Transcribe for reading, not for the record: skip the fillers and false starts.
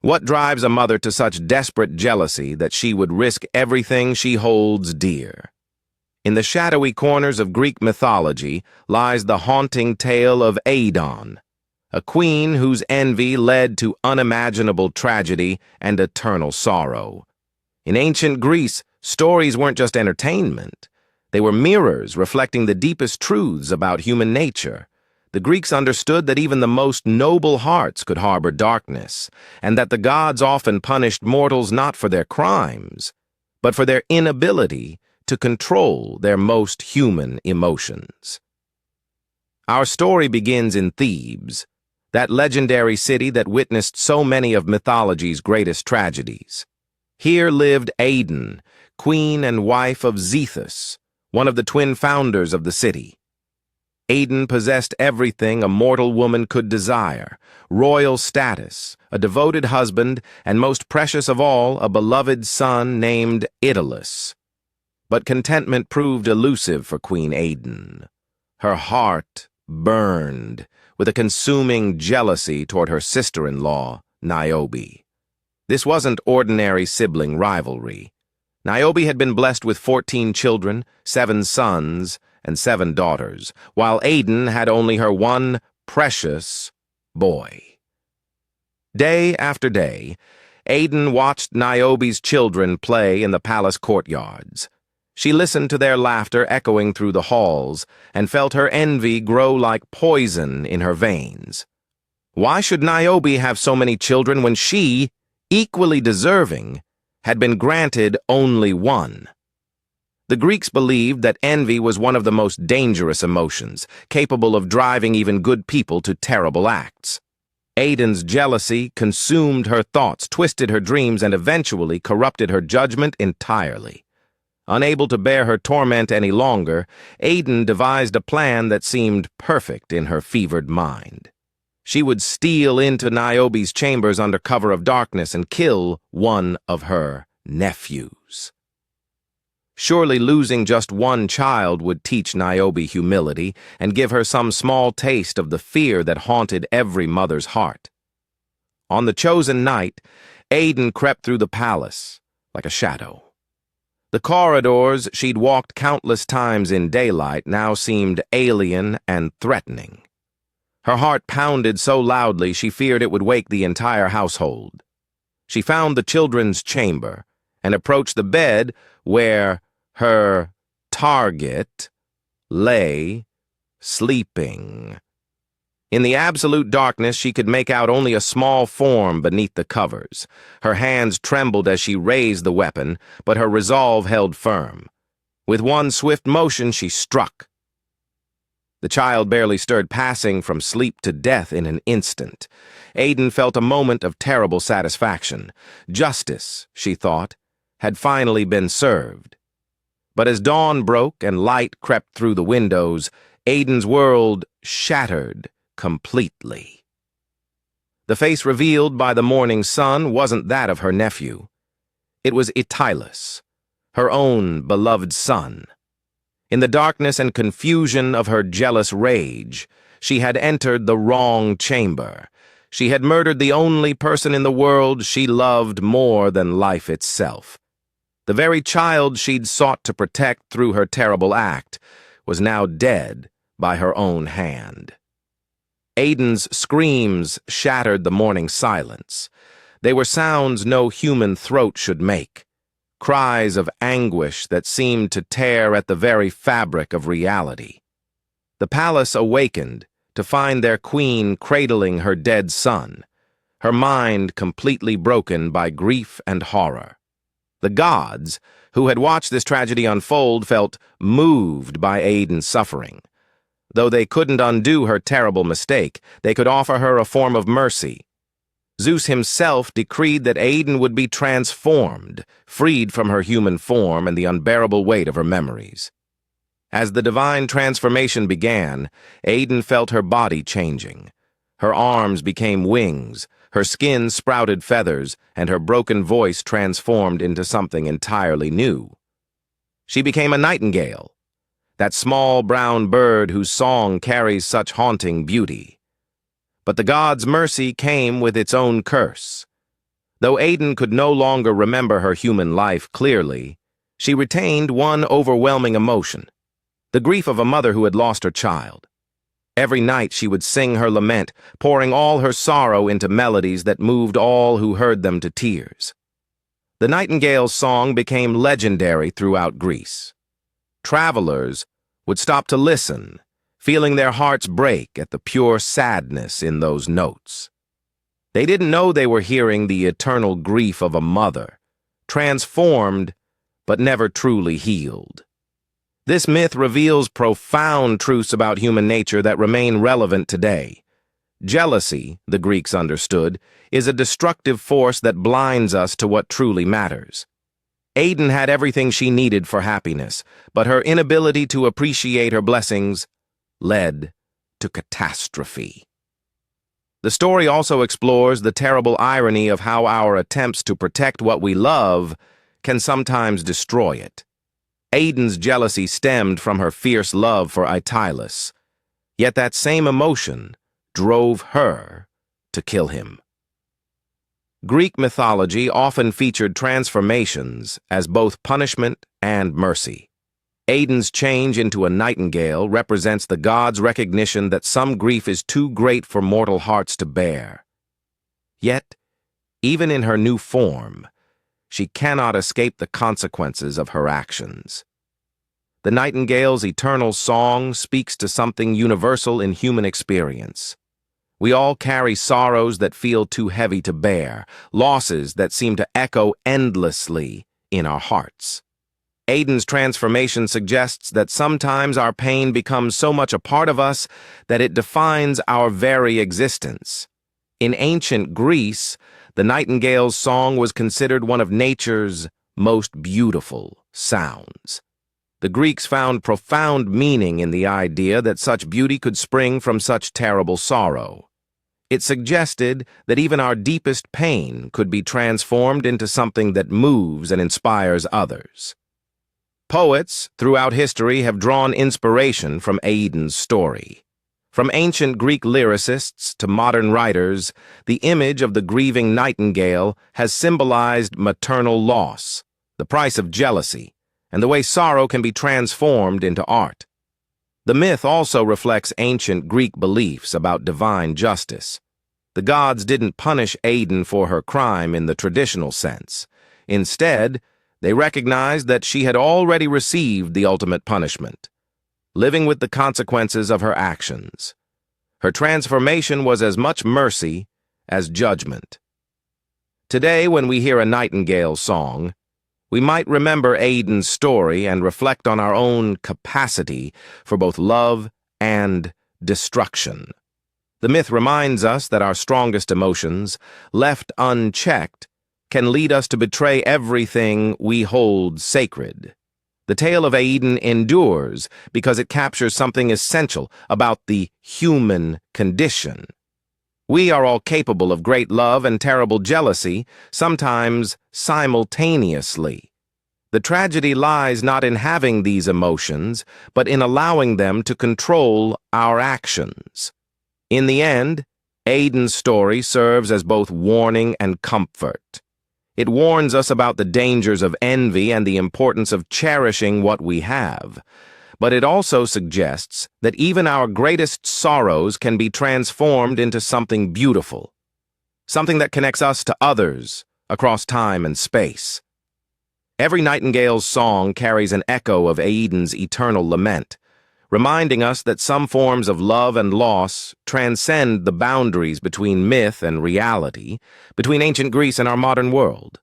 What drives a mother to such desperate jealousy that she would risk everything she holds dear? In the shadowy corners of Greek mythology lies the haunting tale of Aedon, a queen whose envy led to unimaginable tragedy and eternal sorrow. In ancient Greece, stories weren't just entertainment. They were mirrors reflecting the deepest truths about human nature. The Greeks understood that even the most noble hearts could harbor darkness, and that the gods often punished mortals not for their crimes, but for their inability to control their most human emotions. Our story begins in Thebes, that legendary city that witnessed so many of mythology's greatest tragedies. Here lived Aedon, queen and wife of Zethus, one of the twin founders of the city. Aedon possessed everything a mortal woman could desire: royal status, a devoted husband, and most precious of all, a beloved son named Aedolus. But contentment proved elusive for Queen Aedon. Her heart burned with a consuming jealousy toward her sister-in-law, Niobe. This wasn't ordinary sibling rivalry. Niobe had been blessed with 14 children, 7 sons, and 7 daughters, while Aedon had only her one precious boy. Day after day, Aedon watched Niobe's children play in the palace courtyards. She listened to their laughter echoing through the halls and felt her envy grow like poison in her veins. Why should Niobe have so many children when she, equally deserving, had been granted only one? The Greeks believed that envy was one of the most dangerous emotions, capable of driving even good people to terrible acts. Aedon's jealousy consumed her thoughts, twisted her dreams, and eventually corrupted her judgment entirely. Unable to bear her torment any longer, Aedon devised a plan that seemed perfect in her fevered mind. She would steal into Niobe's chambers under cover of darkness and kill one of her nephews. Surely losing just one child would teach Niobe humility and give her some small taste of the fear that haunted every mother's heart. On the chosen night, Aedon crept through the palace like a shadow. The corridors she'd walked countless times in daylight now seemed alien and threatening. Her heart pounded so loudly she feared it would wake the entire household. She found the children's chamber and approached the bed where her target lay sleeping. In the absolute darkness, she could make out only a small form beneath the covers. Her hands trembled as she raised the weapon, but her resolve held firm. With one swift motion, she struck. The child barely stirred, passing from sleep to death in an instant. Aedon felt a moment of terrible satisfaction. Justice, she thought, had finally been served. But as dawn broke and light crept through the windows, Aedon's world shattered completely. The face revealed by the morning sun wasn't that of her nephew. It was Aedolus, her own beloved son. In the darkness and confusion of her jealous rage, she had entered the wrong chamber. She had murdered the only person in the world she loved more than life itself. The very child she'd sought to protect through her terrible act was now dead by her own hand. Aedon's screams shattered the morning silence. They were sounds no human throat should make, cries of anguish that seemed to tear at the very fabric of reality. The palace awakened to find their queen cradling her dead son, her mind completely broken by grief and horror. The gods, who had watched this tragedy unfold, felt moved by Aedon's suffering. Though they couldn't undo her terrible mistake, they could offer her a form of mercy. Zeus himself decreed that Aedon would be transformed, freed from her human form and the unbearable weight of her memories. As the divine transformation began, Aedon felt her body changing. Her arms became wings, her skin sprouted feathers, and her broken voice transformed into something entirely new. She became a nightingale, that small brown bird whose song carries such haunting beauty. But the gods' mercy came with its own curse. Though Aedon could no longer remember her human life clearly, she retained one overwhelming emotion, the grief of a mother who had lost her child. Every night she would sing her lament, pouring all her sorrow into melodies that moved all who heard them to tears. The nightingale's song became legendary throughout Greece. Travelers would stop to listen, feeling their hearts break at the pure sadness in those notes. They didn't know they were hearing the eternal grief of a mother, transformed but never truly healed. This myth reveals profound truths about human nature that remain relevant today. Jealousy, the Greeks understood, is a destructive force that blinds us to what truly matters. Aedon had everything she needed for happiness, but her inability to appreciate her blessings led to catastrophe. The story also explores the terrible irony of how our attempts to protect what we love can sometimes destroy it. Aedon's jealousy stemmed from her fierce love for Aetylos, yet that same emotion drove her to kill him. Greek mythology often featured transformations as both punishment and mercy. Aedon's change into a nightingale represents the gods' recognition that some grief is too great for mortal hearts to bear. Yet, even in her new form, she cannot escape the consequences of her actions. The nightingale's eternal song speaks to something universal in human experience. We all carry sorrows that feel too heavy to bear, losses that seem to echo endlessly in our hearts. Aedon's transformation suggests that sometimes our pain becomes so much a part of us that it defines our very existence. In ancient Greece, the nightingale's song was considered one of nature's most beautiful sounds. The Greeks found profound meaning in the idea that such beauty could spring from such terrible sorrow. It suggested that even our deepest pain could be transformed into something that moves and inspires others. Poets throughout history have drawn inspiration from Aedon's story. From ancient Greek lyricists to modern writers, the image of the grieving nightingale has symbolized maternal loss, the price of jealousy, and the way sorrow can be transformed into art. The myth also reflects ancient Greek beliefs about divine justice. The gods didn't punish Aedon for her crime in the traditional sense. Instead, they recognized that she had already received the ultimate punishment, living with the consequences of her actions. Her transformation was as much mercy as judgment. Today, when we hear a nightingale song, we might remember Aedon's story and reflect on our own capacity for both love and destruction. The myth reminds us that our strongest emotions, left unchecked, can lead us to betray everything we hold sacred. The tale of Aedon endures because it captures something essential about the human condition. We are all capable of great love and terrible jealousy, sometimes simultaneously. The tragedy lies not in having these emotions, but in allowing them to control our actions. In the end, Aedon's story serves as both warning and comfort. It warns us about the dangers of envy and the importance of cherishing what we have. But it also suggests that even our greatest sorrows can be transformed into something beautiful, something that connects us to others across time and space. Every nightingale's song carries an echo of Aedon's eternal lament, reminding us that some forms of love and loss transcend the boundaries between myth and reality, between ancient Greece and our modern world.